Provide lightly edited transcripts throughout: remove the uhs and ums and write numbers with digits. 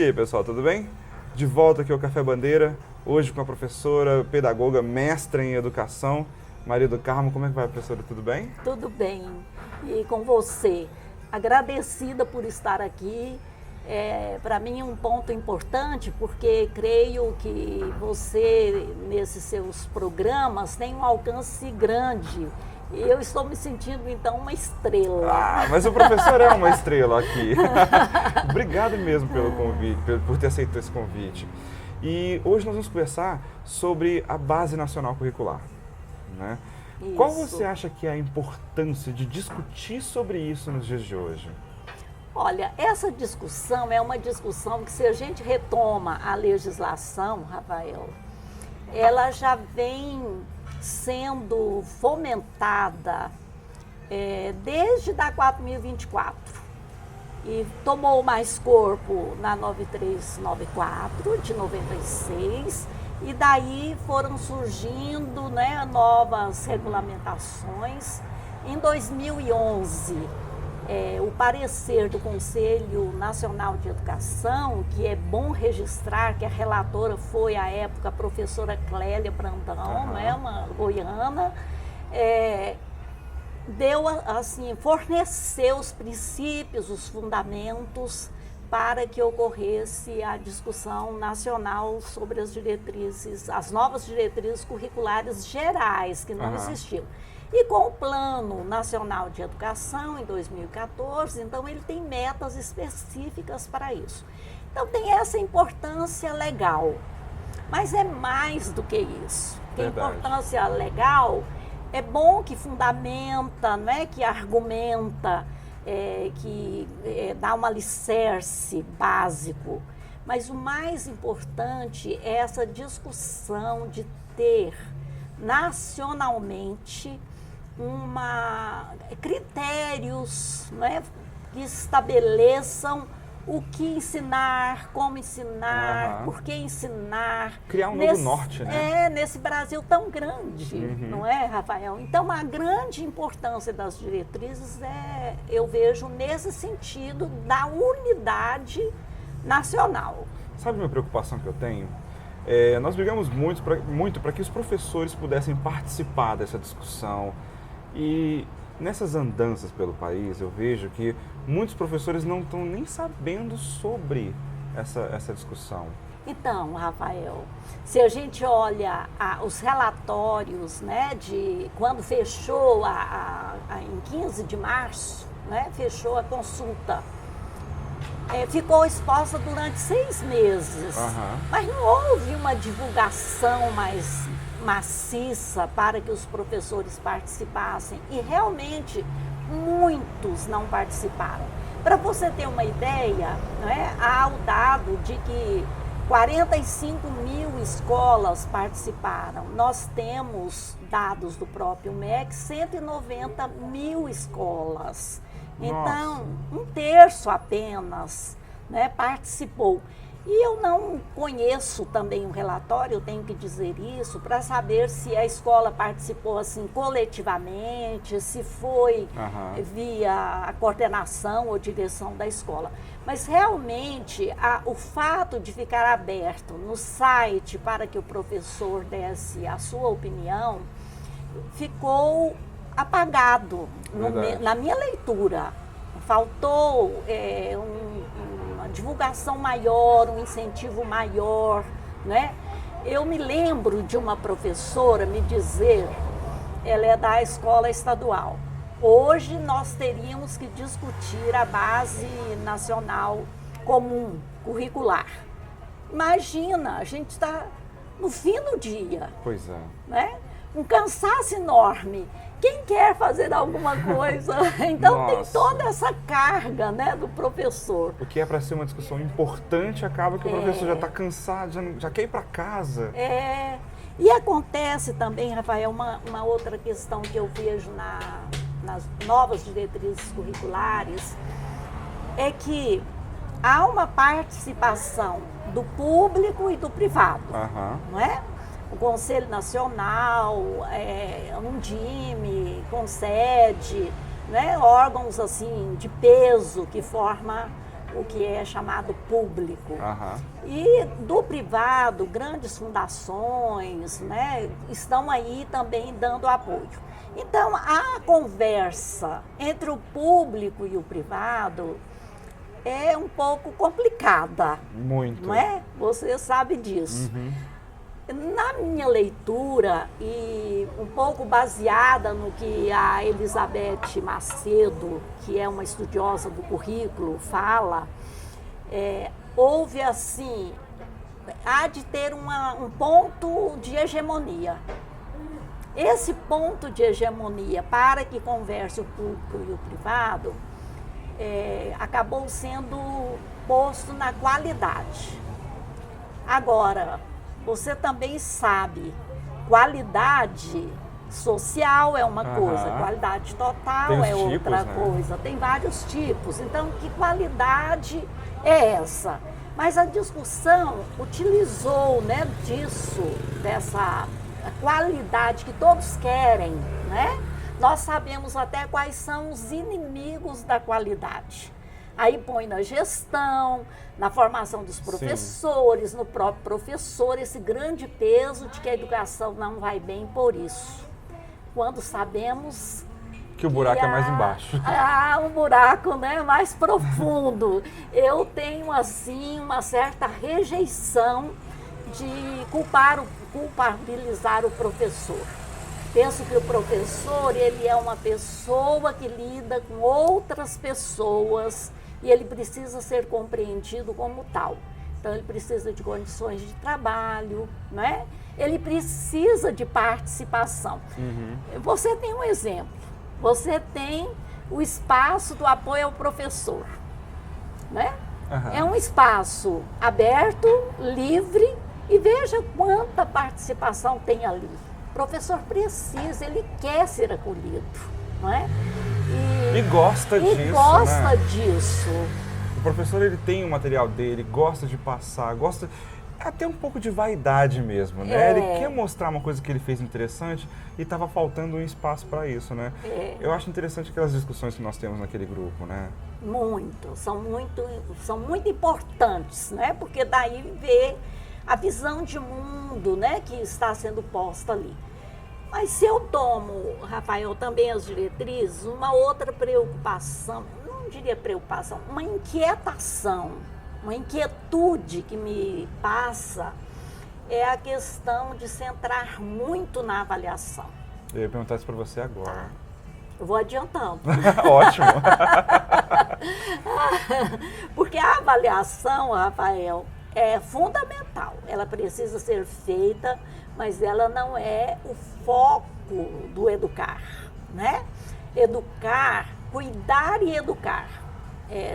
aí, pessoal, tudo bem? De volta aqui ao Café Bandeira, hoje com a professora, pedagoga, mestra em educação, Maria do Carmo. Como é que vai, professora? Tudo bem? Tudo bem. E com você, agradecida por estar aqui. Para mim é um ponto importante, porque creio que você, nesses seus programas, tem um alcance grande. E eu estou me sentindo, então, uma estrela. Ah, mas o professor é uma estrela aqui. Obrigado mesmo pelo convite, por ter aceito esse convite. E hoje nós vamos conversar sobre a Base Nacional Curricular, né? Qual você acha que é a importância de discutir sobre isso nos dias de hoje? Olha, essa discussão é uma discussão que, se a gente retoma a legislação, Rafael, ela já vem sendo fomentada desde a 4024 e tomou mais corpo na 9394 de 96 e daí foram surgindo, né, novas regulamentações. Em 2011, o parecer do Conselho Nacional de Educação, que é bom registrar que a relatora foi, à época, a professora Clélia Brandão, né, uma goiana, forneceu os princípios, os fundamentos para que ocorresse a discussão nacional sobre as diretrizes, as novas diretrizes curriculares gerais que não existiam. E com o Plano Nacional de Educação, em 2014, então ele tem metas específicas para isso. Então tem essa importância legal, mas é mais do que isso. A importância legal é bom que fundamenta, não é, que argumenta, que dá um alicerce básico, mas o mais importante é essa discussão de ter nacionalmente critérios, né, que estabeleçam o que ensinar, como ensinar, por que ensinar. Criar um novo norte, né? Nesse Brasil tão grande, não é, Rafael? Então, a grande importância das diretrizes eu vejo nesse sentido da unidade nacional. Sabe uma preocupação que eu tenho? Nós brigamos muito para que os professores pudessem participar dessa discussão. E nessas andanças pelo país, eu vejo que muitos professores não estão nem sabendo sobre essa discussão. Então, Rafael, se a gente olha os relatórios, né, de quando fechou em 15 de março, né, fechou a consulta, ficou exposta durante 6 meses, mas não houve uma divulgação mais maciça para que os professores participassem, e realmente muitos não participaram. Para você ter uma ideia, né, há o dado de que 45 mil escolas participaram. Nós temos dados do próprio MEC, 190 mil escolas. Então, 1/3 apenas, né, participou. E eu não conheço também o relatório, eu tenho que dizer isso, para saber se a escola participou assim coletivamente, se foi via a coordenação ou direção da escola. Mas realmente o fato de ficar aberto no site para que o professor desse a sua opinião ficou apagado na minha leitura. Faltou uma divulgação maior, um incentivo maior, né? Eu me lembro de uma professora me dizer, ela é da escola estadual: hoje nós teríamos que discutir a base nacional comum, curricular. Imagina, a gente está no fim do dia. Pois é. Né? Um cansaço enorme. Quem quer fazer alguma coisa? Então tem toda essa carga, né, do professor. O que é para ser uma discussão importante, acaba que o professor já está cansado, já quer ir para casa. E acontece também, Rafael, uma outra questão que eu vejo nas novas diretrizes curriculares, é que há uma participação do público e do privado, não é? O Conselho Nacional, Undime, Concede, né, órgãos assim de peso que formam o que é chamado público. Aham. E do privado, grandes fundações, né, estão aí também dando apoio. Então, a conversa entre o público e o privado é um pouco complicada. Muito. Não é? Você sabe disso. Na minha leitura, e um pouco baseada no que a Elizabeth Macedo, que é uma estudiosa do currículo, fala, houve assim, há de ter um ponto de hegemonia. Esse ponto de hegemonia, para que converse o público e o privado, acabou sendo posto na qualidade. Agora, você também sabe, qualidade social é uma coisa, qualidade total é outra coisa, tem vários tipos. Então, que qualidade é essa? Mas a discussão utilizou, né, dessa qualidade que todos querem, né? Nós sabemos até quais são os inimigos da qualidade. Aí põe na gestão, na formação dos professores, no próprio professor, esse grande peso de que a educação não vai bem por isso. Quando sabemos que o buraco é mais embaixo. Um buraco, né, mais profundo. Eu tenho, assim, uma certa rejeição de culpabilizar o professor. Penso que o professor, ele é uma pessoa que lida com outras pessoas e ele precisa ser compreendido como tal. Então, ele precisa de condições de trabalho, né? Ele precisa de participação. Você tem um exemplo. Você tem o espaço do apoio ao professor, né? É um espaço aberto, livre, e veja quanta participação tem ali. O professor precisa, ele quer ser acolhido, não é? E gosta disso, gosta disso. O professor, ele tem o material dele, gosta de passar, gosta até um pouco de vaidade mesmo, né? Ele quer mostrar uma coisa que ele fez interessante e estava faltando um espaço para isso, né? Eu acho interessante aquelas discussões que nós temos naquele grupo, né? São muito importantes, né? Porque daí vê a visão de mundo, né, que está sendo posta ali. Mas se eu tomo, Rafael, também as diretrizes, uma outra preocupação, não diria preocupação, uma inquietação, uma inquietude que me passa é a questão de centrar muito na avaliação. Eu ia perguntar isso para você agora. Eu vou adiantando. Ótimo. Porque a avaliação, Rafael, é fundamental. Ela precisa ser feita, mas ela não é o foco do educar, né? Educar, cuidar e educar.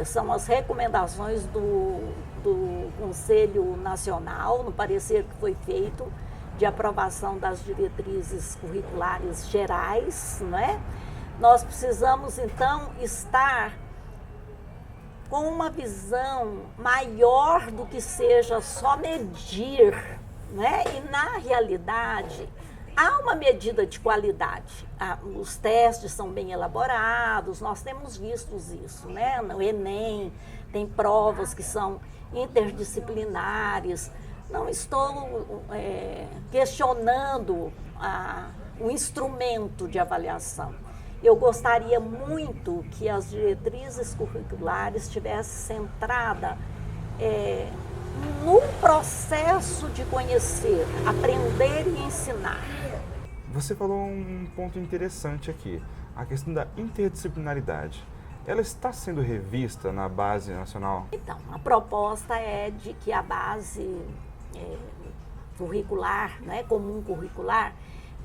São as recomendações do Conselho Nacional, no parecer que foi feito, de aprovação das diretrizes curriculares gerais, né? Nós precisamos, então, estar com uma visão maior do que seja só medir, né? E, na realidade, há uma medida de qualidade. Os testes são bem elaborados, nós temos visto isso, né? No Enem, tem provas que são interdisciplinares. Não estou questionando o instrumento de avaliação. Eu gostaria muito que as diretrizes curriculares estivessem centradas no processo de conhecer, aprender e ensinar. Você falou um ponto interessante aqui, a questão da interdisciplinaridade. Ela está sendo revista na base nacional? Então, a proposta é de que a base curricular, né, comum curricular,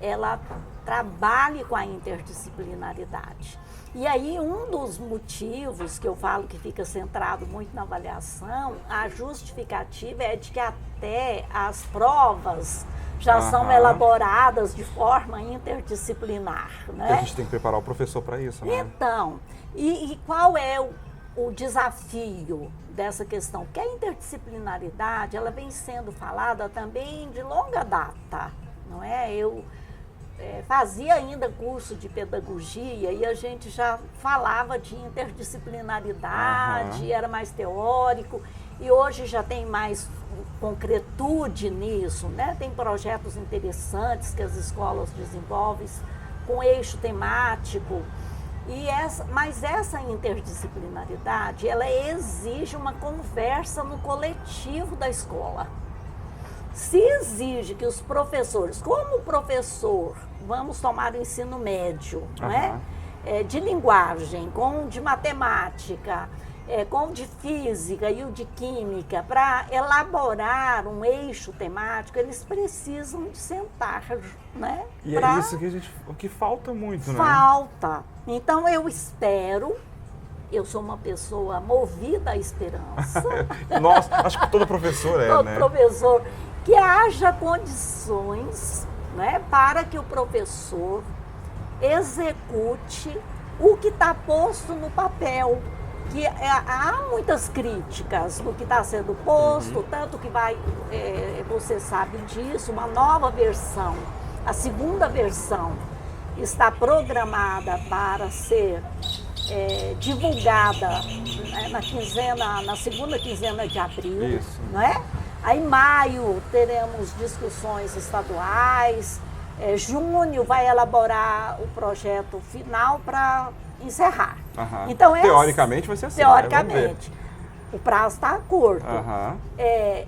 ela trabalhe com a interdisciplinaridade. E aí, um dos motivos que eu falo que fica centrado muito na avaliação, a justificativa é de que até as provas já são elaboradas de forma interdisciplinar, né? Porque a gente tem que preparar o professor para isso, né? Então, e qual é o desafio dessa questão? Porque a interdisciplinaridade, ela vem sendo falada também de longa data, não é? fazia ainda curso de pedagogia e a gente já falava de interdisciplinaridade, era mais teórico, e hoje já tem mais concretude nisso, né? Tem projetos interessantes que as escolas desenvolvem com eixo temático. Mas essa interdisciplinaridade, ela exige uma conversa no coletivo da escola. Se exige que os professores, como professor, vamos tomar o ensino médio, né? De linguagem, com de matemática, com o de física e o de química, para elaborar um eixo temático, eles precisam de sentar, né? E é isso que o que falta muito, né? Falta. Então eu espero, eu sou uma pessoa movida à esperança. Nossa, acho que todo professor todo né? professor, que haja condições, né, para que o professor execute o que está posto no papel. Que há muitas críticas no que está sendo posto, tanto que você sabe disso, uma nova versão, a segunda versão, está programada para ser divulgada, né, na segunda quinzena de abril. Isso. Né? Aí em maio teremos discussões estaduais, junho vai elaborar o projeto final para encerrar. Então, teoricamente vai ser assim. Teoricamente. O prazo está curto.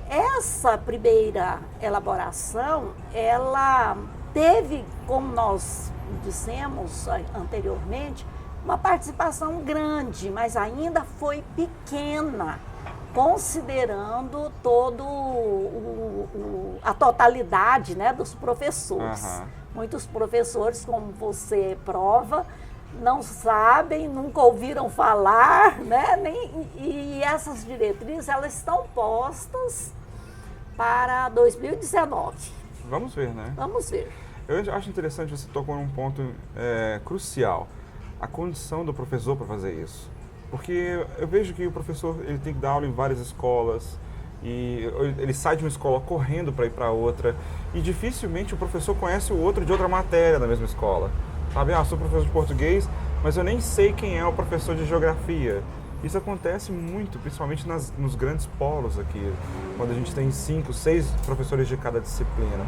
Essa primeira elaboração, ela teve, como nós dissemos anteriormente, uma participação grande, mas ainda foi pequena, considerando a totalidade, né, dos professores. Muitos professores, como você prova, não sabem, nunca ouviram falar, né? E essas diretrizes, elas estão postas para 2019. Vamos ver, né? Vamos ver. Eu acho interessante, você tocou num ponto crucial, a condição do professor para fazer isso. Porque eu vejo que o professor ele tem que dar aula em várias escolas, e ele sai de uma escola correndo para ir para outra, e dificilmente o professor conhece o outro de outra matéria da mesma escola. Sabe, sou professor de português, mas eu nem sei quem é o professor de geografia. Isso acontece muito, principalmente nos grandes polos aqui, quando a gente tem 5, 6 professores de cada disciplina.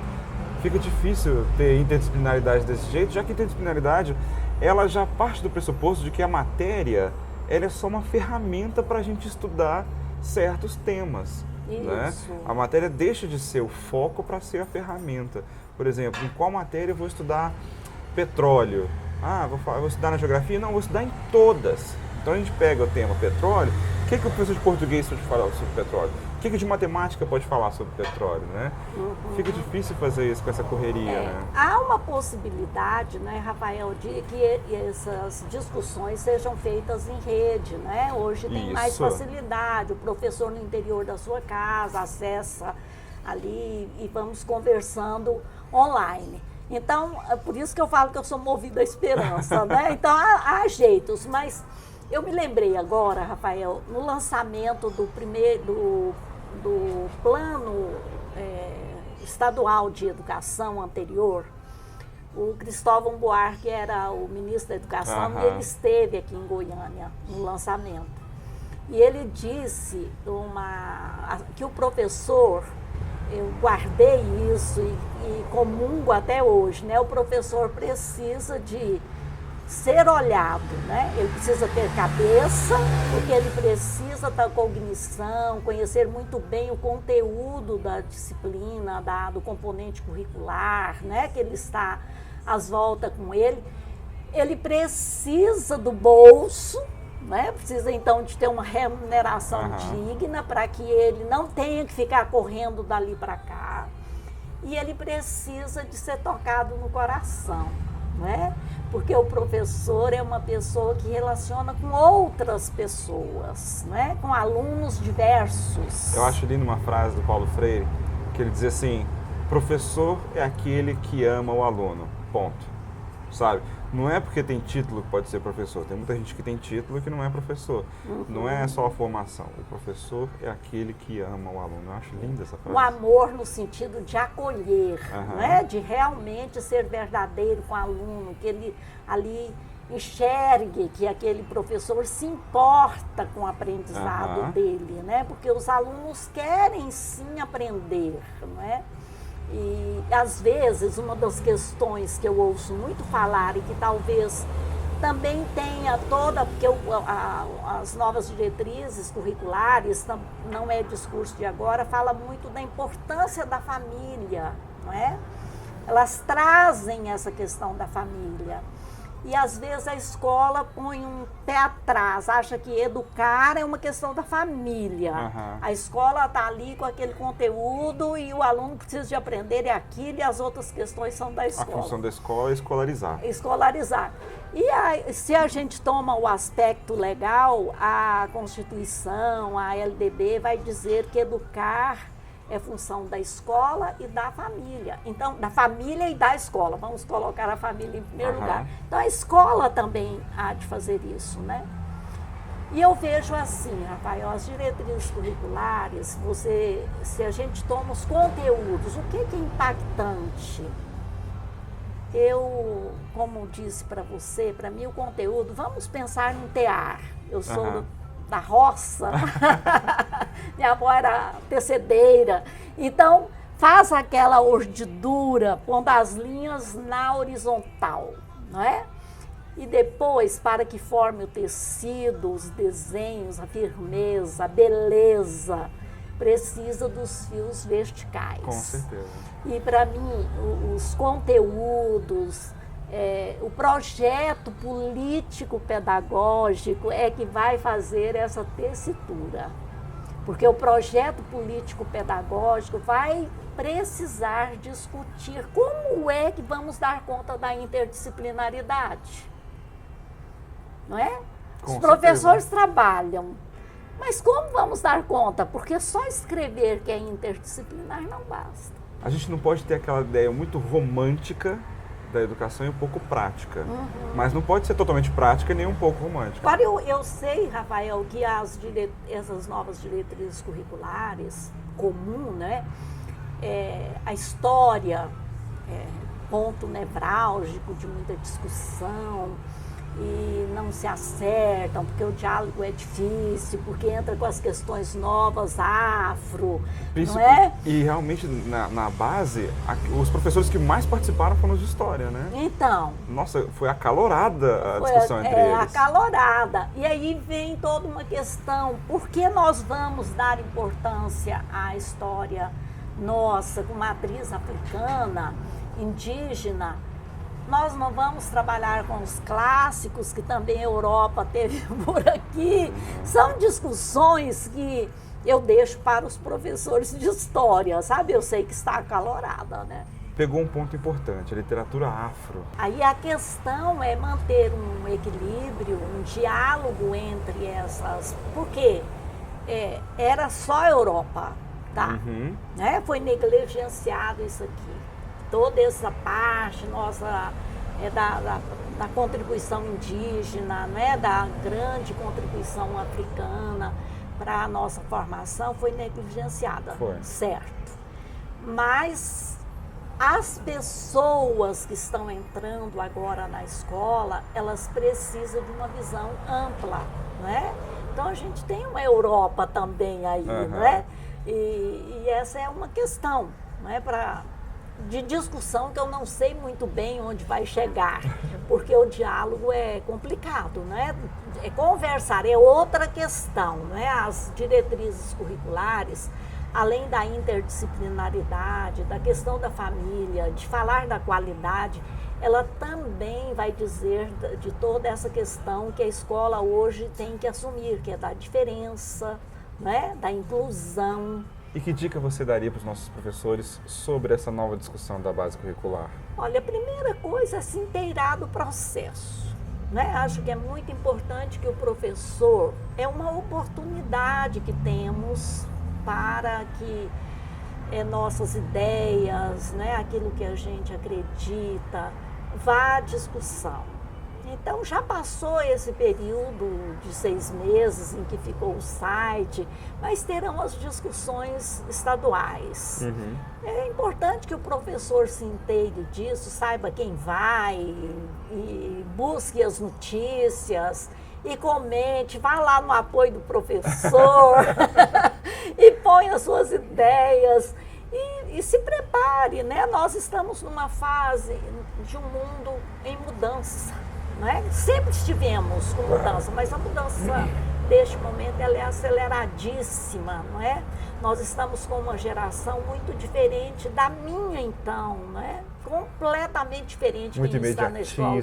Fica difícil ter interdisciplinaridade desse jeito, já que a interdisciplinaridade, ela já parte do pressuposto de que a matéria, ela é só uma ferramenta para a gente estudar certos temas. Né? A matéria deixa de ser o foco para ser a ferramenta. Por exemplo, em qual matéria eu vou estudar petróleo? Vou estudar na geografia? Não, vou estudar em todas. Então a gente pega o tema petróleo, o que o professor de português pode falar sobre petróleo? O que de matemática pode falar sobre petróleo, né? Fica difícil fazer isso com essa correria, né? Há uma possibilidade, né, Rafael, de que essas discussões sejam feitas em rede, né? Hoje tem mais facilidade, o professor no interior da sua casa acessa ali e vamos conversando online. Então, é por isso que eu falo que eu sou movida à esperança, né? Então, há jeitos, mas eu me lembrei agora, Rafael, no lançamento do plano estadual de educação anterior, o Cristóvão Buarque era o ministro da Educação e ele esteve aqui em Goiânia no lançamento. E ele disse que o professor, eu guardei isso e comungo até hoje, né? O professor precisa de ser olhado, né? Ele precisa ter cabeça, porque ele precisa da cognição, conhecer muito bem o conteúdo da disciplina, do componente curricular, né? Que ele está às voltas com ele. Ele precisa do bolso, né? Precisa então de ter uma remuneração digna para que ele não tenha que ficar correndo dali para cá. E ele precisa de ser tocado no coração, né? Porque o professor é uma pessoa que relaciona com outras pessoas, né? Com alunos diversos. Eu acho lindo uma frase do Paulo Freire, que ele diz assim: professor é aquele que ama o aluno, ponto. sabe? Não é porque tem título que pode ser professor. Tem muita gente que tem título que não é professor. Não é só a formação. O professor é aquele que ama o aluno. Eu acho linda essa frase. O amor no sentido de acolher, né? De realmente ser verdadeiro com o aluno, que ele ali enxergue que aquele professor se importa com o aprendizado dele, né? Porque os alunos querem sim aprender, não é? E às vezes uma das questões que eu ouço muito falar e que talvez também tenha toda, porque as novas diretrizes curriculares, não é discurso de agora, fala muito da importância da família, não é? Elas trazem essa questão da família. E às vezes a escola põe um pé atrás, acha que educar é uma questão da família. A escola está ali com aquele conteúdo e o aluno precisa de aprender aquilo e as outras questões são da escola. A função da escola é escolarizar. Escolarizar. E se a gente toma o aspecto legal, a Constituição, a LDB vai dizer que educar é função da escola e da família. Então, da família e da escola. Vamos colocar a família em primeiro lugar. Então, a escola também há de fazer isso, né? E eu vejo assim, Rafael, as diretrizes curriculares, se a gente toma os conteúdos, o que é impactante? Eu, como disse para você, para mim o conteúdo, vamos pensar num tear. Eu sou da roça, minha avó era tecedeira, então faz aquela urdidura, pondo as linhas na horizontal, não é? E depois, para que forme o tecido, os desenhos, a firmeza, a beleza, precisa dos fios verticais. Com certeza. E para mim, os conteúdos, o projeto político-pedagógico é que vai fazer essa tessitura. Porque o projeto político-pedagógico vai precisar discutir como é que vamos dar conta da interdisciplinaridade. Não é? Os professores trabalham, mas como vamos dar conta? Porque só escrever que é interdisciplinar não basta. A gente não pode ter aquela ideia muito romântica da educação e um pouco prática. Mas não pode ser totalmente prática nem um pouco romântica. Agora, eu sei, Rafael, que essas novas diretrizes curriculares, comum, né? A história é ponto nevrálgico de muita discussão e não se acertam, porque o diálogo é difícil, porque entra com as questões novas, afro, não é? E realmente, na base, os professores que mais participaram foram os de história, né? Então. Nossa, foi acalorada a discussão entre eles. Acalorada. E aí vem toda uma questão, por que nós vamos dar importância à história nossa, com matriz africana, indígena? Nós não vamos trabalhar com os clássicos, que também a Europa teve por aqui. São discussões que eu deixo para os professores de história, sabe? Eu sei que está acalorada, né? Pegou um ponto importante, a literatura afro. Aí a questão é manter um equilíbrio, um diálogo entre essas... Porque era só a Europa, tá? Né? Foi negligenciado isso aqui. Toda essa parte nossa da contribuição indígena, né, da grande contribuição africana para a nossa formação foi negligenciada, certo? Mas as pessoas que estão entrando agora na escola, elas precisam de uma visão ampla, né? Então a gente tem uma Europa também aí, né? E essa é uma questão, né, de discussão que eu não sei muito bem onde vai chegar, porque o diálogo é complicado, né? É conversar, é outra questão, né? As diretrizes curriculares, além da interdisciplinaridade, da questão da família, de falar da qualidade, ela também vai dizer de toda essa questão que a escola hoje tem que assumir, que é da diferença, né? Da inclusão. E que dica você daria para os nossos professores sobre essa nova discussão da base curricular? Olha, a primeira coisa é se inteirar do processo, né? Acho que é muito importante que o professor, é uma oportunidade que temos para que nossas ideias, né, aquilo que a gente acredita, vá à discussão. Então, já passou esse período de 6 meses em que ficou o site, mas terão as discussões estaduais. É importante que o professor se inteire disso, saiba quem vai e busque as notícias e comente, vá lá no apoio do professor e ponha as suas ideias e se prepare, né? Nós estamos numa fase de um mundo em mudança. Não é? Sempre estivemos com mudança, mas a mudança deste momento ela é aceleradíssima, não é? Nós estamos com uma geração muito diferente da minha então, não é? Completamente diferente muito quem está na escola.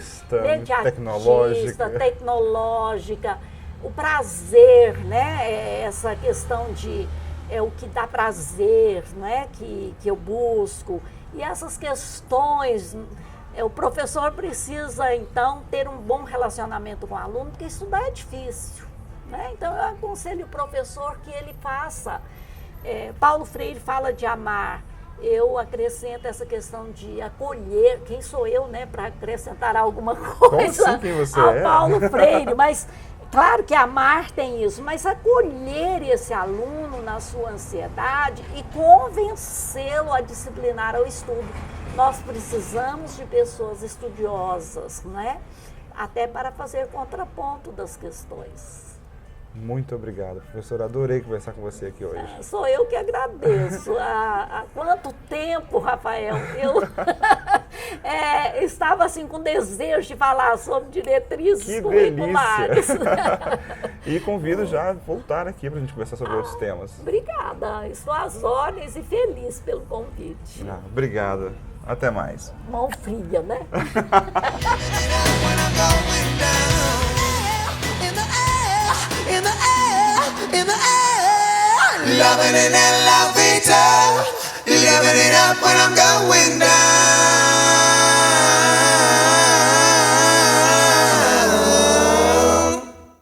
Tecnológica. Tecnológica, o prazer, né? Essa questão de o que dá prazer, não é? Que eu busco, e essas questões. O professor precisa, então, ter um bom relacionamento com o aluno, porque estudar é difícil, né? Então, eu aconselho o professor que ele faça. Paulo Freire fala de amar. Eu acrescento essa questão de acolher. Quem sou eu, né, para acrescentar alguma coisa Como assim, quem você ao é? Paulo Freire? Mas, claro que amar tem isso, mas acolher esse aluno na sua ansiedade e convencê-lo a disciplinar ao estudo. Nós precisamos de pessoas estudiosas, né? Até para fazer contraponto das questões. Muito obrigado, professor. Adorei conversar com você aqui hoje. Sou eu que agradeço. Há quanto tempo, Rafael, eu estava assim com desejo de falar sobre diretrizes curriculares. E convido já a voltar aqui para a gente conversar sobre outros temas. Obrigada. Estou às ordens e feliz pelo convite. Obrigada. Até mais. Mão fria, né? Loving it and love it up. Living it up when I'm going down.